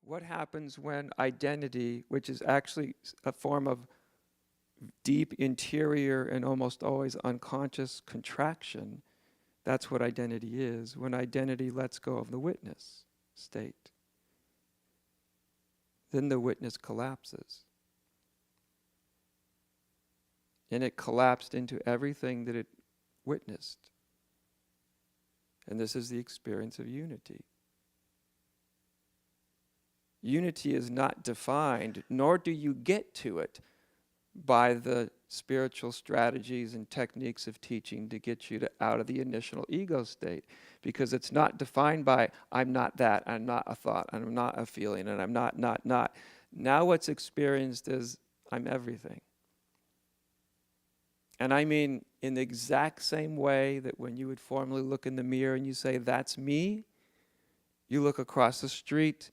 what happens when identity, which is actually a form of deep interior and almost always unconscious contraction, that's what identity is, when identity lets go of the witness state. Then the witness collapses. And it collapsed into everything that it witnessed. And this is the experience of unity. Unity is not defined, nor do you get to it by the spiritual strategies and techniques of teaching to get you out of the initial ego state, because it's not defined by, I'm not that, I'm not a thought, I'm not a feeling, and I'm not. Now what's experienced is, I'm everything. And I mean, in the exact same way that when you would formally look in the mirror and you say, that's me, you look across the street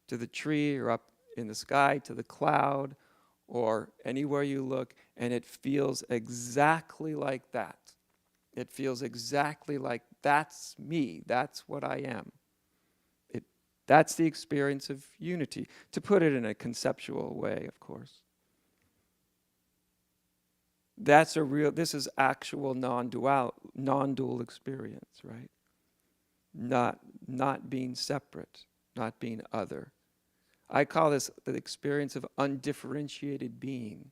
to the tree or up in the sky to the cloud or anywhere you look, and it feels exactly like that. It feels exactly like that's me, that's what I am. That's the experience of unity, to put it in a conceptual way, of course. This is actual non-dual experience, right? Not being separate, not being other. I call this the experience of undifferentiated being.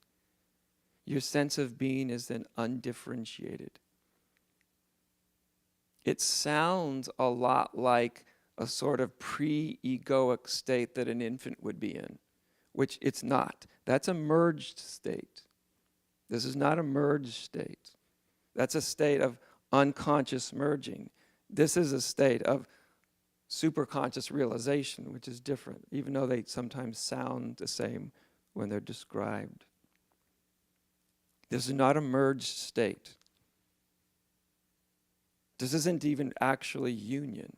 Your sense of being is then undifferentiated. It sounds a lot like a sort of pre-egoic state that an infant would be in, which it's not. That's a merged state. This is not a merged state. That's a state of unconscious merging. This is a state of superconscious realization, which is different, even though they sometimes sound the same when they're described. This is not a merged state. This isn't even actually union,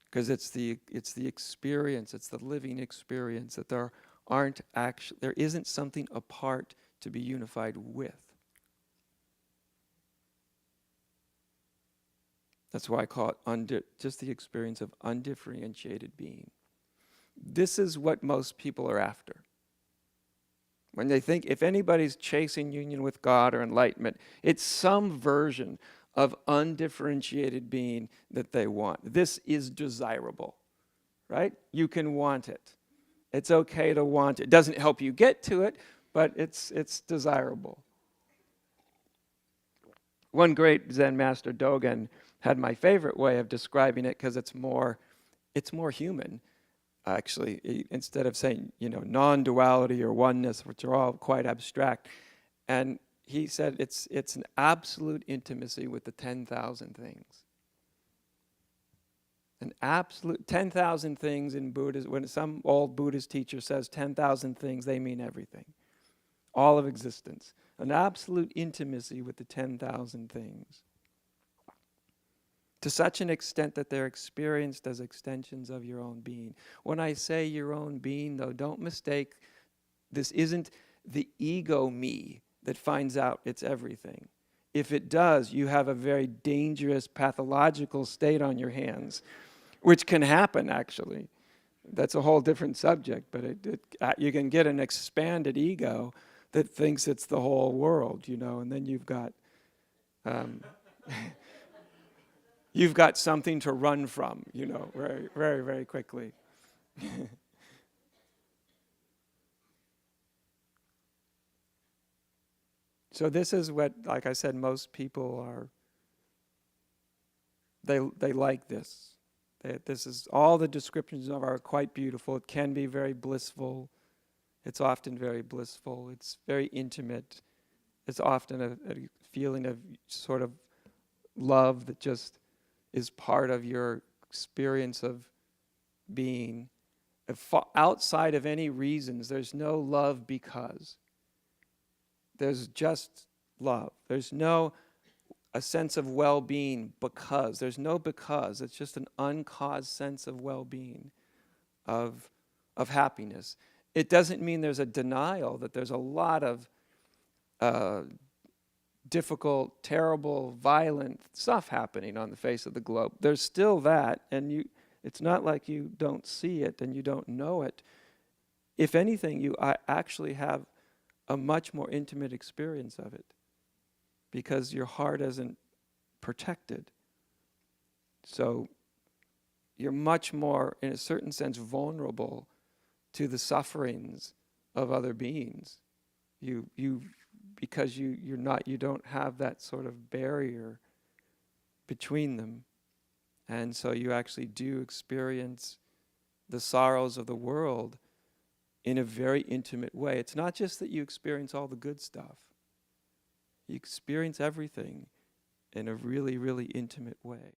because it's the experience, it's the living experience that there isn't something apart to be unified with. That's why I call it just the experience of undifferentiated being. This is what most people are after. When they think, if anybody's chasing union with God or enlightenment, it's some version of undifferentiated being that they want. This is desirable, right? You can want it. It's okay to want it. It doesn't help you get to it, but it's desirable. One great Zen master, Dogen, had my favorite way of describing it, because it's more human, actually. Instead of saying, non-duality or oneness, which are all quite abstract. And he said it's an absolute intimacy with the 10,000 things. An absolute 10,000 things in Buddhism. When some old Buddhist teacher says 10,000 things, they mean everything. All of existence. An absolute intimacy with the 10,000 things. To such an extent that they're experienced as extensions of your own being. When I say your own being, though, don't mistake, this isn't the ego me that finds out it's everything. If it does, you have a very dangerous pathological state on your hands, which can happen, actually. That's a whole different subject, but you can get an expanded ego that thinks it's the whole world, and then you've got you've got something to run from, very, very, very quickly. So this is what, like I said, most people are, they like this. This is, all the descriptions of are quite beautiful. It can be very blissful. It's often very blissful. It's very intimate. It's often a feeling of sort of love that just is part of your experience of being. Outside of any reasons, there's no love because. There's just love. There's no a sense of well-being because. There's no because. It's just an uncaused sense of well-being, of happiness. It doesn't mean there's a denial that there's a lot of difficult, terrible, violent stuff happening on the face of the globe. There's still that, and It's not like you don't see it and you don't know it. If anything, you actually have a much more intimate experience of it because your heart isn't protected. So you're much more, in a certain sense, vulnerable to the sufferings of other beings. Because you don't have that sort of barrier between them. And so you actually do experience the sorrows of the world in a very intimate way. It's not just that you experience all the good stuff. You experience everything in a really, really intimate way.